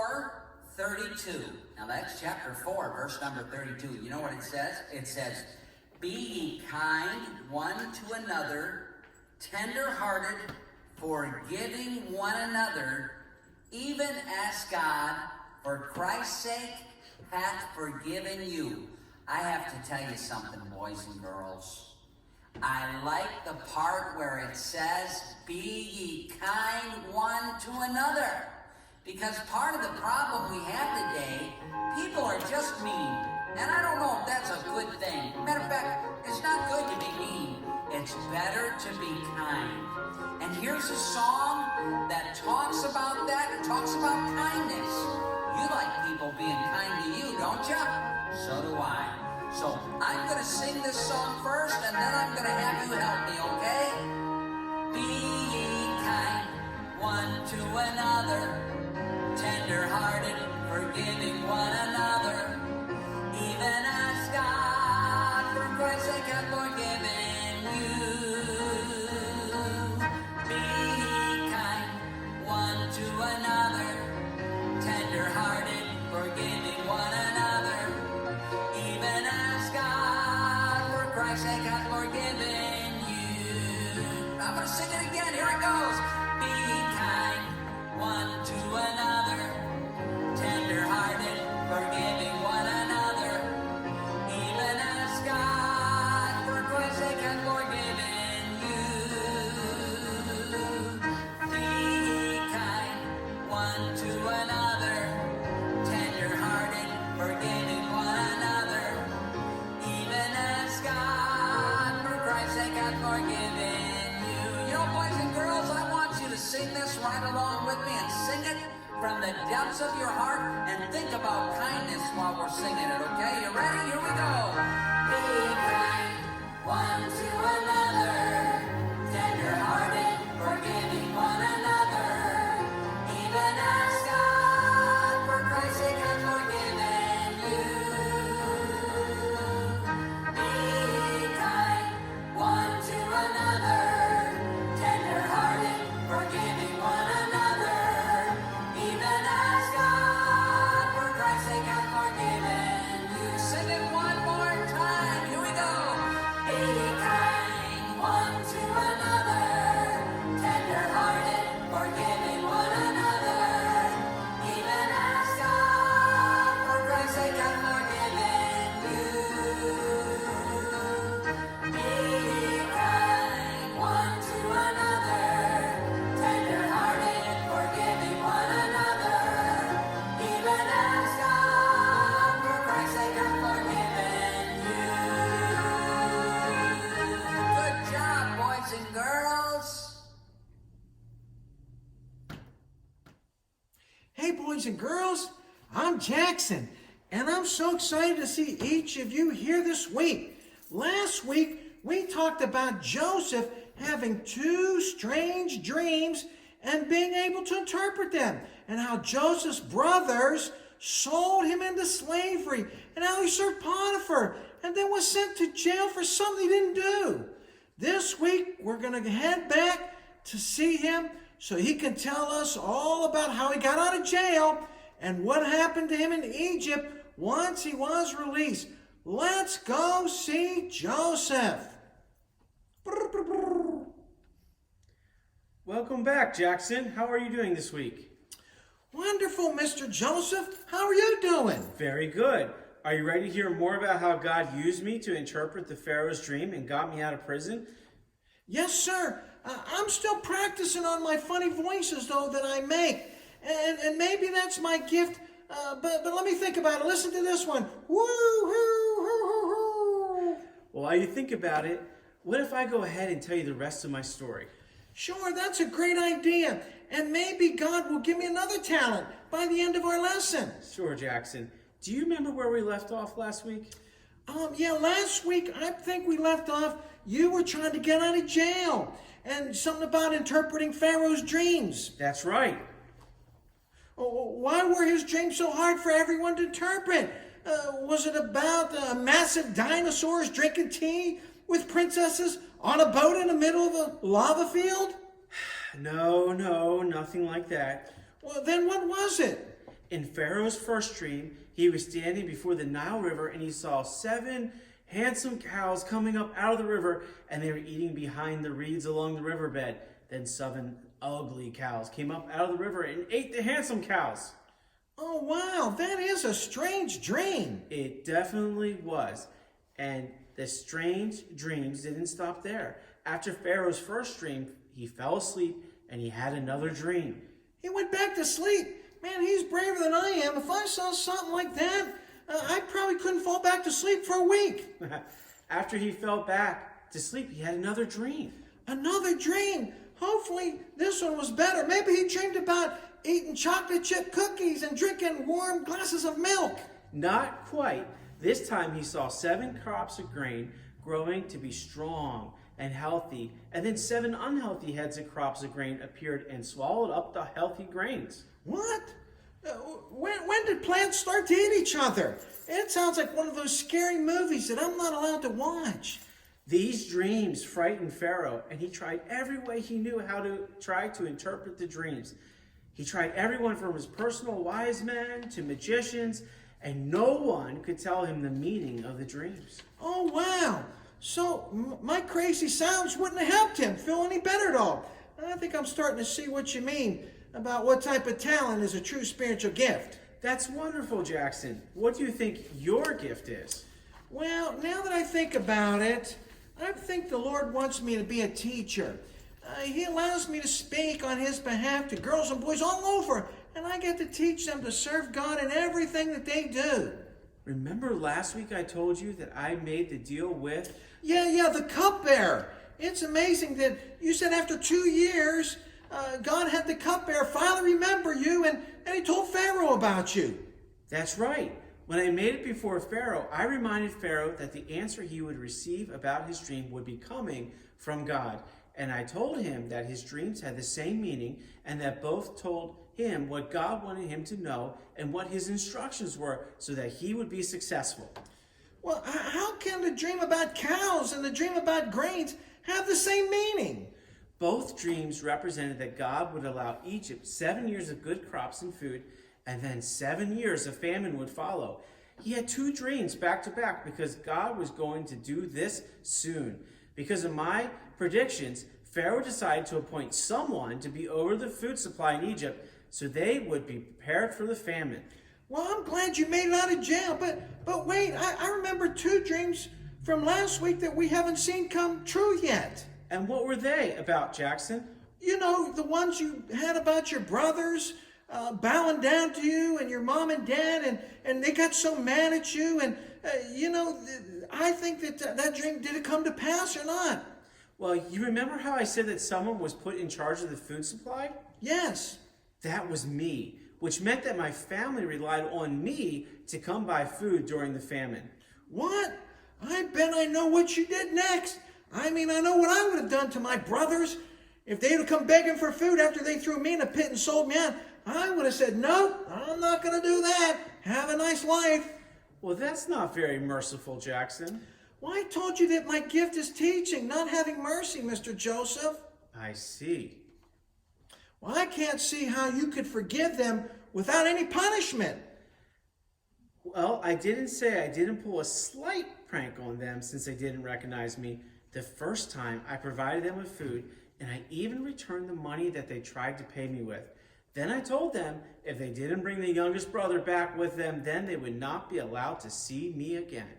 4:32. Now that's chapter 4, verse number 32. You know what it says? It says, "Be ye kind one to another, tender-hearted, forgiving one another, even as God, for Christ's sake, hath forgiven you." I have to tell you something, boys and girls. I like the part where it says, "Be ye kind one to another." Because part of the problem we have today, people are just mean. And I don't know if that's a good thing. Matter of fact, it's not good to be mean. It's better to be kind. And here's a song that talks about that. It talks about kindness. You like people being kind to you, don't you? So do I. So I'm going to sing this song first, and then I'm going to have you help me, okay? Be ye kind one to another, tender-hearted, forgiving one another, even as God, for Christ's sake, hath forgiven you. Be ye kind one to another, tender-hearted, forgiving one another, even as God, for Christ's sake, hath forgiven you. I'm going to sing it again. Here it goes. Be kind one to another, tender-hearted, forgiving one another, even as God, for Christ's sake, hath forgiven you. Be ye kind one to another, tender-hearted, forgiving one another, even as God, for Christ's sake, hath forgiven you. You know, boys and girls, I want you to sing this right along with me, and sing it from the depths of your heart, and think about kindness while we're singing it, okay? You ready? Here we go. Be kind one to another, tender-hearted, forgiving one another, even as God, for Christ's sake, hath forgiven you. Be kind one to another, tender-hearted, forgiving one another, even as God, for Christ's sake, hath forgiven you. Sing it one more time. Here we go. Be kind one to another, tender-hearted, forgiving one another, even as God, for Christ's sake, hath forgiven you. Be kind one to another, tender-hearted, forgiving one another, even as God, for Christ's sake, hath forgiven you. Good job, boys and girls. Hey, boys and girls, I'm Jackson, and I'm so excited to see each of you here this week. Last week, we talked about Joseph having two strange dreams and being able to interpret them, and how Joseph's brothers sold him into slavery, and how he served Potiphar, and then was sent to jail for something he didn't do. This week, we're going to head back to see him so he can tell us all about how he got out of jail and what happened to him in Egypt once he was released. Let's go see Joseph. Welcome back, Jackson. How are you doing this week? Wonderful, Mr. Joseph. How are you doing? Very good. Are you ready to hear more about how God used me to interpret the Pharaoh's dream and got me out of prison? Yes, sir. I'm still practicing on my funny voices, though, that I make. And maybe that's my gift. But let me think about it. Listen to this one. Woo-hoo-hoo-hoo-hoo. Well, while you think about it, what if I go ahead and tell you the rest of my story? Sure, that's a great idea. And maybe God will give me another talent by the end of our lesson. Sure, Jackson. Do you remember where we left off last week? Yeah, last week I think we left off, you were trying to get out of jail. And something about interpreting Pharaoh's dreams. That's right. Why were his dreams so hard for everyone to interpret? Was it about massive dinosaurs drinking tea with princesses on a boat in the middle of a lava field? No, nothing like that. Well, then what was it? In Pharaoh's first dream, he was standing before the Nile River and he saw 7 handsome cows coming up out of the river, and they were eating behind the reeds along the riverbed. Then 7 ugly cows came up out of the river and ate the handsome cows. Oh, wow, that is a strange dream. It definitely was. And the strange dreams didn't stop there. After Pharaoh's first dream, he fell asleep and he had another dream. He went back to sleep. Man, he's braver than I am. If I saw something like that, I probably couldn't fall back to sleep for a week. After he fell back to sleep, he had another dream. Another dream. Hopefully this one was better. Maybe he dreamed about eating chocolate chip cookies and drinking warm glasses of milk. Not quite. This time he saw 7 crops of grain growing to be strong and healthy, and then 7 unhealthy heads of crops of grain appeared and swallowed up the healthy grains. What? When did plants start to eat each other? It sounds like one of those scary movies that I'm not allowed to watch. These dreams frightened Pharaoh, and he tried every way he knew how to try to interpret the dreams. He tried everyone from his personal wise men to magicians, and no one could tell him the meaning of the dreams. Oh, wow. So my crazy sounds wouldn't have helped him feel any better at all. I think I'm starting to see what you mean about what type of talent is a true spiritual gift. That's wonderful, Jackson. What do you think your gift is? Well, now that I think about it, I think the Lord wants me to be a teacher. He allows me to speak on his behalf to girls and boys all over, and I get to teach them to serve God in everything that they do. Remember last week I told you that I made the deal with? Yeah, the cupbearer. It's amazing that you said after 2 years, God had the cupbearer finally remember you, and he told Pharaoh about you. That's right. When I made it before Pharaoh, I reminded Pharaoh that the answer he would receive about his dream would be coming from God. And I told him that his dreams had the same meaning, and that both told him what God wanted him to know and what his instructions were so that he would be successful. Well, how can the dream about cows and the dream about grains have the same meaning? Both dreams represented that God would allow Egypt 7 years of good crops and food, and then 7 years of famine would follow. He had 2 dreams back to back because God was going to do this soon. Because of my predictions, Pharaoh decided to appoint someone to be over the food supply in Egypt so they would be prepared for the famine. Well, I'm glad you made it out of jail, but wait, I remember 2 dreams from last week that we haven't seen come true yet. And what were they about, Jackson? You know, the ones you had about your brothers bowing down to you and your mom and dad, and they got so mad at you, and I think that dream, did it come to pass or not? Well, you remember how I said that someone was put in charge of the food supply? Yes. That was me, which meant that my family relied on me to come buy food during the famine. What? I bet I know what you did next. I mean, I know what I would have done to my brothers. If they'd have come begging for food after they threw me in a pit and sold me out, I would have said, no, I'm not going to do that. Have a nice life. Well, that's not very merciful, Jackson. Well, I told you that my gift is teaching, not having mercy, Mr. Joseph. I see. Well, I can't see how you could forgive them without any punishment. Well, I didn't say I didn't pull a slight prank on them since they didn't recognize me. The first time I provided them with food, and I even returned the money that they tried to pay me with. Then I told them if they didn't bring the youngest brother back with them, then they would not be allowed to see me again.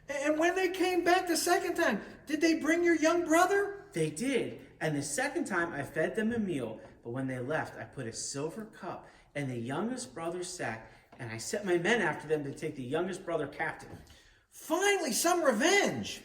And when they came back the second time, did they bring your young brother? They did, and the second time I fed them a meal, but when they left, I put a silver cup in the youngest brother's sack, and I set my men after them to take the youngest brother captive. Finally, some revenge.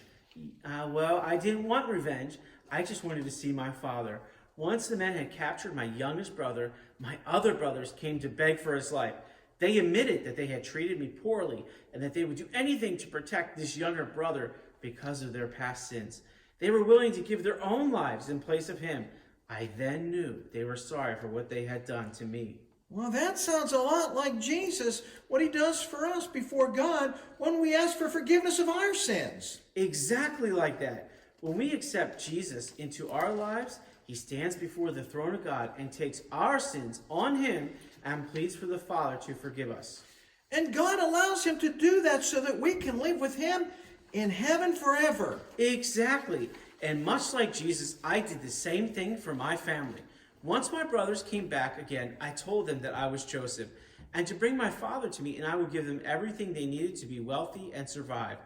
Well, I didn't want revenge. I just wanted to see my father. Once the men had captured my youngest brother, my other brothers came to beg for his life. They admitted that they had treated me poorly and that they would do anything to protect this younger brother because of their past sins. They were willing to give their own lives in place of him. I then knew they were sorry for what they had done to me. Well, that sounds a lot like Jesus, what he does for us before God when we ask for forgiveness of our sins. Exactly like that. When we accept Jesus into our lives, he stands before the throne of God and takes our sins on him and pleads for the Father to forgive us. And God allows him to do that so that we can live with him in heaven forever. Exactly. And much like Jesus, I did the same thing for my family. Once my brothers came back again, I told them that I was Joseph, and to bring my father to me, and I would give them everything they needed to be wealthy and survive.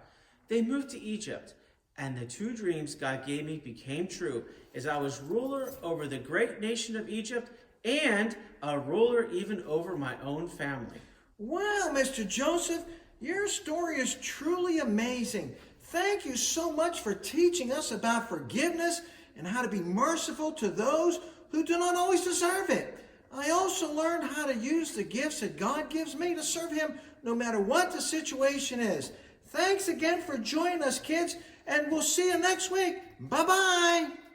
They moved to Egypt, and the 2 dreams God gave me became true, as I was ruler over the great nation of Egypt, and a ruler even over my own family. Wow, Mr. Joseph, your story is truly amazing. Thank you so much for teaching us about forgiveness and how to be merciful to those who do not always deserve it. I also learned how to use the gifts that God gives me to serve him no matter what the situation is. Thanks again for joining us, kids, and we'll see you next week. Bye-bye.